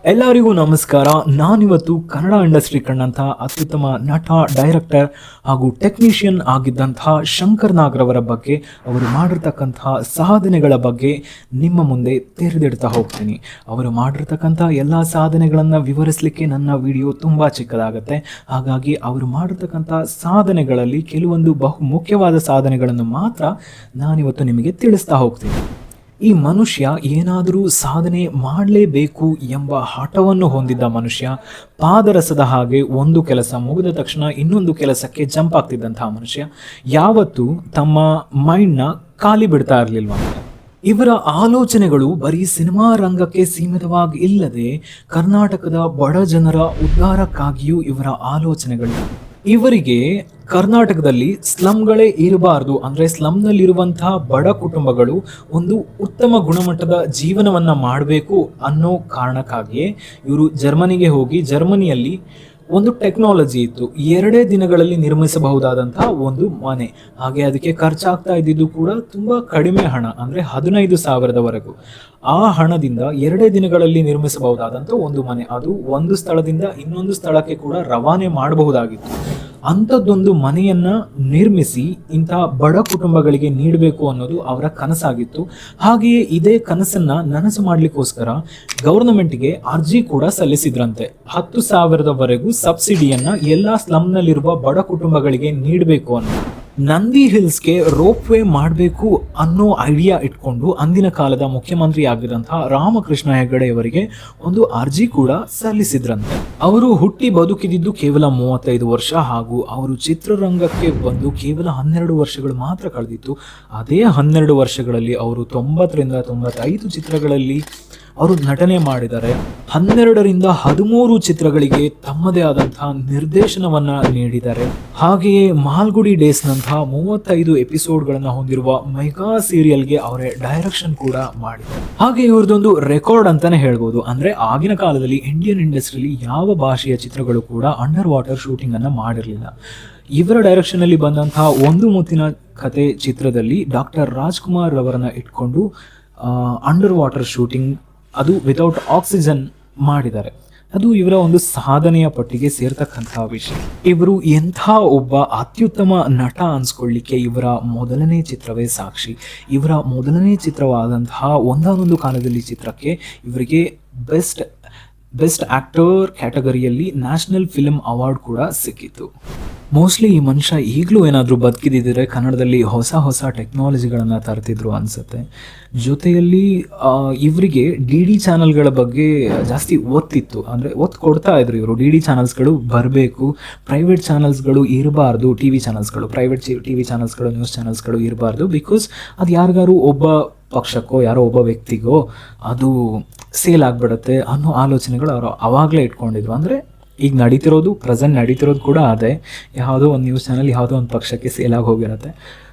ಎಲ್ಲರಿಗೂ ನಮಸ್ಕಾರ. ನಾನಿವತ್ತು ಕನ್ನಡ ಇಂಡಸ್ಟ್ರಿ ಕಂಡಂತಹ ಅತ್ಯುತ್ತಮ ನಟ, ಡೈರೆಕ್ಟರ್ ಹಾಗೂ ಟೆಕ್ನಿಷಿಯನ್ ಆಗಿದ್ದಂತಹ ಶಂಕರ್ ನಾಗ್ರವರ ಬಗ್ಗೆ, ಅವರು ಮಾಡಿರ್ತಕ್ಕಂತಹ ಸಾಧನೆಗಳ ಬಗ್ಗೆ ನಿಮ್ಮ ಮುಂದೆ ತೆರೆದಿಡ್ತಾ ಹೋಗ್ತೀನಿ. ಅವರು ಮಾಡಿರ್ತಕ್ಕಂಥ ಎಲ್ಲ ಸಾಧನೆಗಳನ್ನು ವಿವರಿಸಲಿಕ್ಕೆ ನನ್ನ ವಿಡಿಯೋ ತುಂಬ ಚಿಕ್ಕದಾಗುತ್ತೆ. ಹಾಗಾಗಿ ಅವರು ಮಾಡಿರ್ತಕ್ಕಂಥ ಸಾಧನೆಗಳಲ್ಲಿ ಕೆಲವೊಂದು ಬಹು ಮುಖ್ಯವಾದ ಸಾಧನೆಗಳನ್ನು ಮಾತ್ರ ನಾನಿವತ್ತು ನಿಮಗೆ ತಿಳಿಸ್ತಾ ಹೋಗ್ತೀನಿ. ಈ ಮನುಷ್ಯ ಏನಾದರೂ ಸಾಧನೆ ಮಾಡಲೇಬೇಕು ಎಂಬ ಹಠವನ್ನು ಹೊಂದಿದ್ದ ಮನುಷ್ಯ. ಪಾದರಸದ ಹಾಗೆ ಒಂದು ಕೆಲಸ ಮುಗಿದ ತಕ್ಷಣ ಇನ್ನೊಂದು ಕೆಲಸಕ್ಕೆ ಜಂಪ್ ಆಗ್ತಿದ್ದಂತಹ ಮನುಷ್ಯ. ಯಾವತ್ತೂ ತಮ್ಮ ಮೈಂಡ್ನ ಖಾಲಿ ಬಿಡ್ತಾ ಇರಲಿಲ್ವಂತೆ. ಇವರ ಆಲೋಚನೆಗಳು ಬರೀ ಸಿನಿಮಾ ರಂಗಕ್ಕೆ ಸೀಮಿತವಾಗಿ ಇಲ್ಲದೆ ಕರ್ನಾಟಕದ ಬಡ ಜನರ ಉದ್ಧಾರಕ್ಕಾಗಿಯೂ ಇವರ ಆಲೋಚನೆಗಳು. ಇವರಿಗೆ ಕರ್ನಾಟಕದಲ್ಲಿ ಸ್ಲಮ್ಗಳೇ ಇರಬಾರ್ದು, ಅಂದರೆ ಸ್ಲಮ್ನಲ್ಲಿರುವಂತಹ ಬಡ ಕುಟುಂಬಗಳು ಒಂದು ಉತ್ತಮ ಗುಣಮಟ್ಟದ ಜೀವನವನ್ನು ಮಾಡಬೇಕು ಅನ್ನೋ ಕಾರಣಕ್ಕಾಗಿಯೇ ಇವರು ಜರ್ಮನಿಗೆ ಹೋಗಿ, ಜರ್ಮನಿಯಲ್ಲಿ ಒಂದು ಟೆಕ್ನಾಲಜಿ ಇತ್ತು, 2 ದಿನಗಳಲ್ಲಿ ನಿರ್ಮಿಸಬಹುದಾದಂತಹ ಒಂದು ಮನೆ. ಹಾಗೆ ಅದಕ್ಕೆ ಖರ್ಚಾಗ್ತಾ ಇದ್ದಿದ್ದು ಕೂಡ ತುಂಬ ಕಡಿಮೆ ಹಣ, ಅಂದರೆ 15,000ವರೆಗೂ. ಆ ಹಣದಿಂದ 2 ದಿನಗಳಲ್ಲಿ ನಿರ್ಮಿಸಬಹುದಾದಂಥ ಒಂದು ಮನೆ, ಅದು ಒಂದು ಸ್ಥಳದಿಂದ ಇನ್ನೊಂದು ಸ್ಥಳಕ್ಕೆ ಕೂಡ ರವಾನೆ ಮಾಡಬಹುದಾಗಿತ್ತು. ಅಂಥದ್ದೊಂದು ಮನೆಯನ್ನ ನಿರ್ಮಿಸಿ ಇಂಥ ಬಡ ಕುಟುಂಬಗಳಿಗೆ ನೀಡಬೇಕು ಅನ್ನೋದು ಅವರ ಕನಸಾಗಿತ್ತು. ಹಾಗೆಯೇ ಇದೇ ಕನಸನ್ನ ನನಸು ಮಾಡಲಿಕ್ಕೋಸ್ಕರ ಗವರ್ನಮೆಂಟ್ಗೆ ಅರ್ಜಿ ಕೂಡ ಸಲ್ಲಿಸಿದ್ರಂತೆ. 10,000ವರೆಗೂ ಸಬ್ಸಿಡಿಯನ್ನ ಎಲ್ಲ ಸ್ಲಮ್ನಲ್ಲಿರುವ ಬಡ ಕುಟುಂಬಗಳಿಗೆ ನೀಡಬೇಕು ಅನ್ನೋ. ನಂದಿ ಹಿಲ್ಸ್ಗೆ ರೋಪ್ ವೇ ಮಾಡಬೇಕು ಅನ್ನೋ ಐಡಿಯಾ ಇಟ್ಕೊಂಡು ಅಂದಿನ ಕಾಲದ ಮುಖ್ಯಮಂತ್ರಿ ಆಗಿದ್ದಂತಹ ರಾಮಕೃಷ್ಣ ಹೆಗಡೆಯವರಿಗೆ ಒಂದು ಅರ್ಜಿ ಕೂಡ ಸಲ್ಲಿಸಿದ್ರಂತೆ. ಅವರು ಹುಟ್ಟಿ ಬದುಕಿದ್ದು ಕೇವಲ 35 ವರ್ಷ, ಹಾಗೂ ಅವರು ಚಿತ್ರರಂಗಕ್ಕೆ ಬಂದು ಕೇವಲ 12 ವರ್ಷಗಳು ಮಾತ್ರ ಕಳೆದಿತ್ತು. ಅದೇ 12 ವರ್ಷಗಳಲ್ಲಿ ಅವರು 90ರಿಂದ 95 ಚಿತ್ರಗಳಲ್ಲಿ ಅವರು ನಟನೆ ಮಾಡಿದ್ದಾರೆ. 12ರಿಂದ 13 ಚಿತ್ರಗಳಿಗೆ ತಮ್ಮದೇ ಆದಂತಹ ನಿರ್ದೇಶನವನ್ನ ನೀಡಿದ್ದಾರೆ. ಹಾಗೆಯೇ ಮಾಲ್ಗುಡಿ ಡೇಸ್ ನಂತಹ 35 ಎಪಿಸೋಡ್ಗಳನ್ನು ಹೊಂದಿರುವ ಮೆಗಾ ಸೀರಿಯಲ್ಗೆ ಅವರೇ ಡೈರೆಕ್ಷನ್ ಕೂಡ ಮಾಡಿದ್ದಾರೆ. ಹಾಗೆ ಇವ್ರದೊಂದು ರೆಕಾರ್ಡ್ ಅಂತಾನೆ ಹೇಳ್ಬೋದು. ಅಂದ್ರೆ ಆಗಿನ ಕಾಲದಲ್ಲಿ ಇಂಡಿಯನ್ ಇಂಡಸ್ಟ್ರಿಯಲ್ಲಿ ಯಾವ ಭಾಷೆಯ ಚಿತ್ರಗಳು ಕೂಡ ಅಂಡರ್ ವಾಟರ್ ಶೂಟಿಂಗ್ ಅನ್ನ ಮಾಡಿರಲಿಲ್ಲ. ಇವರ ಡೈರೆಕ್ಷನ್ ಅಲ್ಲಿ ಬಂದಂತಹ ಒಂದು ಮುತ್ತಿನ ಕತೆ ಚಿತ್ರದಲ್ಲಿ ಡಾಕ್ಟರ್ ರಾಜ್ಕುಮಾರ್ ಅವರನ್ನ ಇಟ್ಕೊಂಡು ಅಂಡರ್ ವಾಟರ್ ಶೂಟಿಂಗ್, ಅದು ವಿತೌಟ್ ಆಕ್ಸಿಜನ್ ಮಾಡಿದ್ದಾರೆ. ಅದು ಇವರ ಒಂದು ಸಾಧನೆಯ ಪಟ್ಟಿಗೆ ಸೇರ್ತಕ್ಕಂತಹ ವಿಷಯ. ಇವರು ಎಂಥ ಒಬ್ಬ ಅತ್ಯುತ್ತಮ ನಟ ಅನ್ಸ್ಕೊಳ್ಳಿಕ್ಕೆ ಇವರ ಮೊದಲನೇ ಚಿತ್ರವೇ ಸಾಕ್ಷಿ. ಇವರ ಮೊದಲನೇ ಚಿತ್ರವಾದಂತಹ ಒಂದಾನೊಂದು ಕಾಲದಲ್ಲಿ ಚಿತ್ರಕ್ಕೆ ಇವರಿಗೆ ಬೆಸ್ಟ್ ಆಕ್ಟರ್ ಕ್ಯಾಟಗರಿಯಲ್ಲಿ ನ್ಯಾಷನಲ್ ಫಿಲ್ಮ್ ಅವಾರ್ಡ್ ಕೂಡ ಸಿಕ್ಕಿತ್ತು. ಮೋಸ್ಟ್ಲಿ ಈ ಮನುಷ್ಯ ಈಗಲೂ ಏನಾದರೂ ಬದುಕಿದ್ದಿದ್ರೆ ಕನ್ನಡದಲ್ಲಿ ಹೊಸ ಟೆಕ್ನಾಲಜಿಗಳನ್ನು ತರ್ತಿದ್ರು ಅನಿಸುತ್ತೆ. ಜೊತೆಯಲ್ಲಿ ಇವರಿಗೆ ಡಿ ಚಾನಲ್ಗಳ ಬಗ್ಗೆ ಜಾಸ್ತಿ ಒತ್ತಿತ್ತು, ಅಂದರೆ ಒತ್ತು ಕೊಡ್ತಾ ಇದ್ರು ಇವರು. ಡಿ ಚಾನಲ್ಸ್ಗಳು ಬರಬೇಕು, ಪ್ರೈವೇಟ್ ಚಾನಲ್ಸ್ಗಳು ಇರಬಾರ್ದು, ಪ್ರೈವೇಟ್ ಟಿ ವಿ ಚಾನಲ್ಸ್ಗಳು, ನ್ಯೂಸ್ ಚಾನಲ್ಸ್ಗಳು ಇರಬಾರ್ದು. ಬಿಕಾಸ್ ಅದು ಯಾರಿಗಾರು ಒಬ್ಬ ಪಕ್ಷಕ್ಕೋ ಯಾರೋ ಒಬ್ಬ ವ್ಯಕ್ತಿಗೋ ಅದು ಸೇಲ್ ಆಗಿಬಿಡುತ್ತೆ ಅನ್ನೋ ಆಲೋಚನೆಗಳು ಅವರು ಅವಾಗಲೇ ಇಟ್ಕೊಂಡಿದ್ರು. ಅಂದರೆ ಈಗ ಪ್ರೆಸೆಂಟ್ ನಡೀತಿರೋದು ಕೂಡ ಅದೇ. ಯಾವುದೋ ಒಂದು ನ್ಯೂಸ್ ಚಾನಲ್ ಯಾವುದೋ ಒಂದು ಪಕ್ಷಕ್ಕೆ ಸೇಲ್ ಆಗಿ ಹೋಗಿರುತ್ತೆ.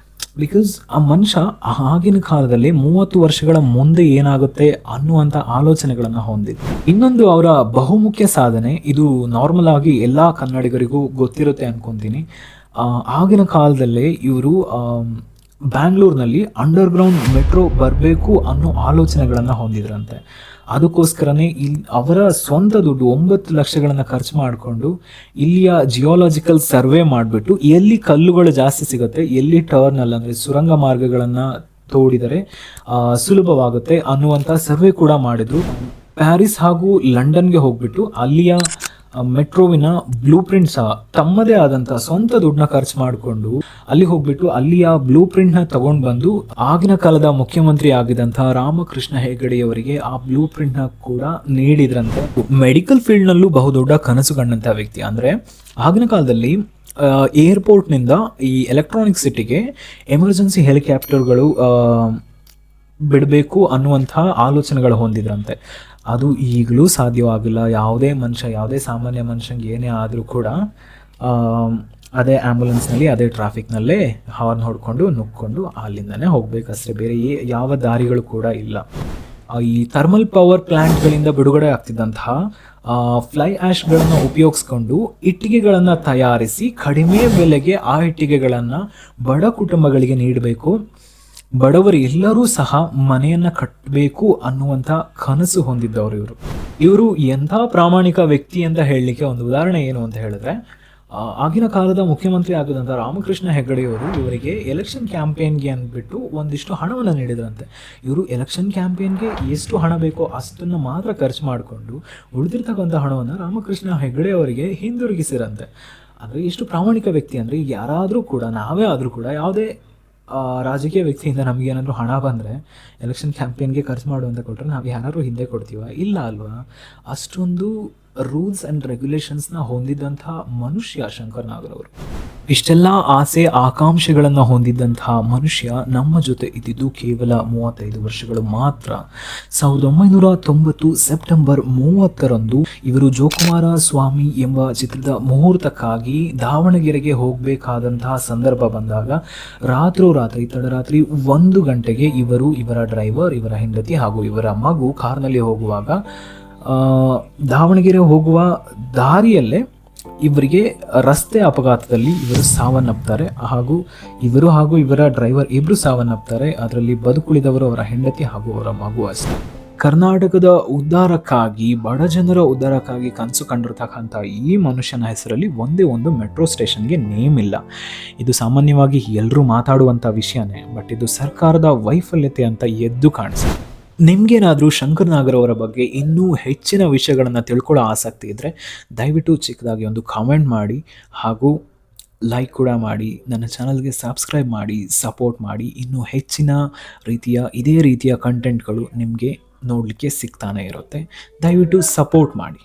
ಬಿಕಾಸ್ ಆ ಮನುಷ್ಯ ಆಗಿನ ಕಾಲದಲ್ಲಿ 30 ವರ್ಷಗಳ ಮುಂದೆ ಏನಾಗುತ್ತೆ ಅನ್ನುವಂಥ ಆಲೋಚನೆಗಳನ್ನು ಹೊಂದಿದ್ರು. ಇನ್ನೊಂದು ಅವರ ಬಹುಮುಖ್ಯ ಸಾಧನೆ, ಇದು ನಾರ್ಮಲ್ ಆಗಿ ಎಲ್ಲ ಕನ್ನಡಿಗರಿಗೂ ಗೊತ್ತಿರುತ್ತೆ ಅನ್ಕೊಂತೀನಿ. ಆಗಿನ ಕಾಲದಲ್ಲೇ ಇವರು ಬ್ಯಾಂಗ್ಳೂರ್ನಲ್ಲಿ ಅಂಡರ್ಗ್ರೌಂಡ್ ಮೆಟ್ರೋ ಬರಬೇಕು ಅನ್ನೋ ಆಲೋಚನೆಗಳನ್ನು ಹೊಂದಿದ್ರಂತೆ. ಅದಕ್ಕೋಸ್ಕರನೇ ಅವರ ಸ್ವಂತ ದುಡ್ಡು 9 ಲಕ್ಷಗಳನ್ನು ಖರ್ಚು ಮಾಡಿಕೊಂಡು ಇಲ್ಲಿಯ ಜಿಯೋಲಾಜಿಕಲ್ ಸರ್ವೆ ಮಾಡಿಬಿಟ್ಟು ಎಲ್ಲಿ ಕಲ್ಲುಗಳು ಜಾಸ್ತಿ ಸಿಗುತ್ತೆ, ಎಲ್ಲಿ ಟರ್ನಲ್ ಅಂದರೆ ಸುರಂಗ ಮಾರ್ಗಗಳನ್ನು ತೋಡಿದರೆ ಸುಲಭವಾಗುತ್ತೆ ಅನ್ನುವಂಥ ಸರ್ವೆ ಕೂಡ ಮಾಡಿದ್ರು. ಪ್ಯಾರಿಸ್ ಹಾಗೂ ಲಂಡನ್ಗೆ ಹೋಗ್ಬಿಟ್ಟು ಅಲ್ಲಿಯ ಮೆಟ್ರೋವಿನ ಬ್ಲೂ ಪ್ರಿಂಟ್ ಸಹ ತಮ್ಮದೇ ಆದಂಥ ಸ್ವಂತ ದುಡ್ಡನ್ನ ಖರ್ಚು ಮಾಡಿಕೊಂಡು ಅಲ್ಲಿ ಹೋಗ್ಬಿಟ್ಟು ಅಲ್ಲಿಯ ಬ್ಲೂ ಪ್ರಿಂಟ್ನ ತಗೊಂಡು ಬಂದು ಆಗಿನ ಕಾಲದ ಮುಖ್ಯಮಂತ್ರಿ ಆಗಿದ್ದಂತಹ ರಾಮಕೃಷ್ಣ ಹೆಗಡೆಯವರಿಗೆ ಆ ಬ್ಲೂ ಪ್ರಿಂಟ್ನ ಕೂಡ ನೀಡಿದ್ರಂತೆ. ಮೆಡಿಕಲ್ ಫೀಲ್ಡ್ನಲ್ಲೂ ಬಹುದೊಡ್ಡ ಕನಸು ಕಂಡಂಥ ವ್ಯಕ್ತಿ. ಅಂದರೆ ಆಗಿನ ಕಾಲದಲ್ಲಿ ಏರ್ಪೋರ್ಟ್ನಿಂದ ಈ ಎಲೆಕ್ಟ್ರಾನಿಕ್ ಸಿಟಿಗೆ ಎಮರ್ಜೆನ್ಸಿ ಹೆಲಿಕಾಪ್ಟರ್ಗಳು ಬಿಡಬೇಕು ಅನ್ನುವಂಥ ಆಲೋಚನೆಗಳು ಹೊಂದಿದ್ರಂತೆ. ಅದು ಈಗಲೂ ಸಾಧ್ಯವಾಗಿಲ್ಲ. ಯಾವುದೇ ಸಾಮಾನ್ಯ ಮನುಷ್ಯಂಗೆ ಏನೇ ಆದರೂ ಕೂಡ ಅದೇ ಆ್ಯಂಬುಲೆನ್ಸ್ನಲ್ಲಿ, ಅದೇ ಟ್ರಾಫಿಕ್ನಲ್ಲೇ ಹಾರ್ನ್ ಹೊಡ್ಕೊಂಡು ನುಗ್ಕೊಂಡು ಅಲ್ಲಿಂದನೇ ಹೋಗಬೇಕಷ್ಟೇ, ಬೇರೆ ಯಾವ ದಾರಿಗಳು ಕೂಡ ಇಲ್ಲ. ಈ ಥರ್ಮಲ್ ಪವರ್ ಪ್ಲ್ಯಾಂಟ್ಗಳಿಂದ ಬಿಡುಗಡೆ ಆಗ್ತಿದ್ದಂತಹ ಫ್ಲೈ ಆ್ಯಶ್ಗಳನ್ನು ಉಪಯೋಗಿಸ್ಕೊಂಡು ಇಟ್ಟಿಗೆಗಳನ್ನು ತಯಾರಿಸಿ ಕಡಿಮೆ ಬೆಲೆಗೆ ಆ ಇಟ್ಟಿಗೆಗಳನ್ನು ಬಡ ಕುಟುಂಬಗಳಿಗೆ ನೀಡಬೇಕು. ಬಡವರು ಎಲ್ಲರೂ ಸಹ ಮನೆಯನ್ನ ಕಟ್ಟಬೇಕು ಅನ್ನುವಂಥ ಕನಸು ಹೊಂದಿದ್ದವರು ಇವರು. ಇವರು ಎಂಥ ಪ್ರಾಮಾಣಿಕ ವ್ಯಕ್ತಿ ಅಂತ ಹೇಳಲಿಕ್ಕೆ ಒಂದು ಉದಾಹರಣೆ ಏನು ಅಂತ ಹೇಳಿದ್ರೆ, ಆಗಿನ ಕಾಲದ ಮುಖ್ಯಮಂತ್ರಿ ಆಗಿದಂಥ ರಾಮಕೃಷ್ಣ ಹೆಗಡೆಯವರು ಇವರಿಗೆ ಎಲೆಕ್ಷನ್ ಕ್ಯಾಂಪೇನ್ಗೆ ಅಂದ್ಬಿಟ್ಟು ಒಂದಿಷ್ಟು ಹಣವನ್ನು ನೀಡಿದ್ರಂತೆ. ಇವರು ಎಲೆಕ್ಷನ್ ಕ್ಯಾಂಪೇನ್ಗೆ ಎಷ್ಟು ಹಣ ಬೇಕೋ ಅಷ್ಟನ್ನು ಮಾತ್ರ ಖರ್ಚು ಮಾಡಿಕೊಂಡು ಉಳಿದಿರ್ತಕ್ಕಂಥ ಹಣವನ್ನು ರಾಮಕೃಷ್ಣ ಹೆಗಡೆ ಅವರಿಗೆ ಹಿಂದಿರುಗಿಸಿರಂತೆ. ಅಂದರೆ ಎಷ್ಟು ಪ್ರಾಮಾಣಿಕ ವ್ಯಕ್ತಿ ಅಂದರೆ, ಈಗ ಯಾರಾದರೂ ಕೂಡ, ನಾವೇ ಆದರೂ ಕೂಡ ಯಾವುದೇ ರಾಜಕೀಯ ವ್ಯಕ್ತಿಯಿಂದ ನಮಗೇನಾದರೂ ಹಣ ಬಂದರೆ ಎಲೆಕ್ಷನ್ ಕ್ಯಾಂಪೇನ್ಗೆ ಖರ್ಚು ಮಾಡುವಂತ ಕೊಟ್ಟರೆ ನಾವು ಯಾರು ಹಿಂದೆ ಕೊಡ್ತೀವ? ಇಲ್ಲ ಅಲ್ವಾ? ಅಷ್ಟೊಂದು ರೂಲ್ಸ್ ಆ್ಯಂಡ್ ರೆಗ್ಯುಲೇಷನ್ಸ್ನ ಹೊಂದಿದ್ದಂಥ ಮನುಷ್ಯ ಶಂಕರ್ ನಾಗರ್ ಅವರು. ಇಷ್ಟೆಲ್ಲ ಆಸೆ ಆಕಾಂಕ್ಷೆಗಳನ್ನು ಹೊಂದಿದ್ದಂತಹ ಮನುಷ್ಯ ನಮ್ಮ ಜೊತೆ ಇದ್ದಿದ್ದು ಕೇವಲ 35 ವರ್ಷಗಳು ಮಾತ್ರ. 1990 ಸೆಪ್ಟೆಂಬರ್ 30ರಂದು ಇವರು ಜೋಕುಮಾರ ಸ್ವಾಮಿ ಎಂಬ ಚಿತ್ರದ ಮುಹೂರ್ತಕ್ಕಾಗಿ ದಾವಣಗೆರೆಗೆ ಹೋಗಬೇಕಾದಂತಹ ಸಂದರ್ಭ ಬಂದಾಗ ರಾತ್ರೋರಾತ್ರಿ ತಡರಾತ್ರಿ 1 ಗಂಟೆಗೆ ಇವರು, ಇವರ ಡ್ರೈವರ್, ಇವರ ಹೆಂಡತಿ ಹಾಗೂ ಇವರ ಮಗು ಕಾರ್ನಲ್ಲಿ ಹೋಗುವಾಗ ದಾವಣಗೆರೆ ಹೋಗುವ ದಾರಿಯಲ್ಲೇ ಇವರಿಗೆ ರಸ್ತೆ ಅಪಘಾತದಲ್ಲಿ ಇವರು ಸಾವನ್ನಪ್ತಾರೆ. ಹಾಗೂ ಇವರ ಡ್ರೈವರ್ ಇಬ್ಬರು ಸಾವನ್ನಪ್ತಾರೆ. ಅದರಲ್ಲಿ ಬದುಕುಳಿದವರು ಅವರ ಹೆಂಡತಿ ಹಾಗೂ ಅವರ ಮಗು ಅಷ್ಟೇ. ಕರ್ನಾಟಕದ ಉದ್ಧಾರಕ್ಕಾಗಿ, ಬಡ ಜನರ ಉದ್ಧಾರಕ್ಕಾಗಿ ಕನಸು ಕಂಡಿರ್ತಕ್ಕಂಥ ಈ ಮನುಷ್ಯನ ಹೆಸರಲ್ಲಿ ಒಂದೇ ಒಂದು ಮೆಟ್ರೋ ಸ್ಟೇಷನ್ಗೆ ನೇಮ್ ಇಲ್ಲ. ಇದು ಸಾಮಾನ್ಯವಾಗಿ ಎಲ್ಲರೂ ಮಾತಾಡುವಂಥ ವಿಷಯನೇ, ಬಟ್ ಇದು ಸರ್ಕಾರದ ವೈಫಲ್ಯತೆ ಅಂತ ಎದ್ದು ಕಾಣಿಸುತ್ತೆ. ನಿಮಗೇನಾದರೂ ಶಂಕರ್ ನಾಗರ್ ಅವರ ಬಗ್ಗೆ ಇನ್ನೂ ಹೆಚ್ಚಿನ ವಿಷಯಗಳನ್ನು ತಿಳ್ಕೊಳ್ಳೋ ಆಸಕ್ತಿ ಇದ್ದರೆ ದಯವಿಟ್ಟು ಚಿಕ್ಕದಾಗಿ ಒಂದು ಕಾಮೆಂಟ್ ಮಾಡಿ ಹಾಗೂ ಲೈಕ್ ಕೂಡ ಮಾಡಿ. ನನ್ನ ಚಾನಲ್ಗೆ ಸಬ್ಸ್ಕ್ರೈಬ್ ಮಾಡಿ, ಸಪೋರ್ಟ್ ಮಾಡಿ. ಇನ್ನೂ ಹೆಚ್ಚಿನ ಇದೇ ರೀತಿಯ ಕಂಟೆಂಟ್ಗಳು ನಿಮಗೆ ನೋಡಲಿಕ್ಕೆ ಸಿಗ್ತಾನೆ ಇರುತ್ತೆ. ದಯವಿಟ್ಟು ಸಪೋರ್ಟ್ ಮಾಡಿ.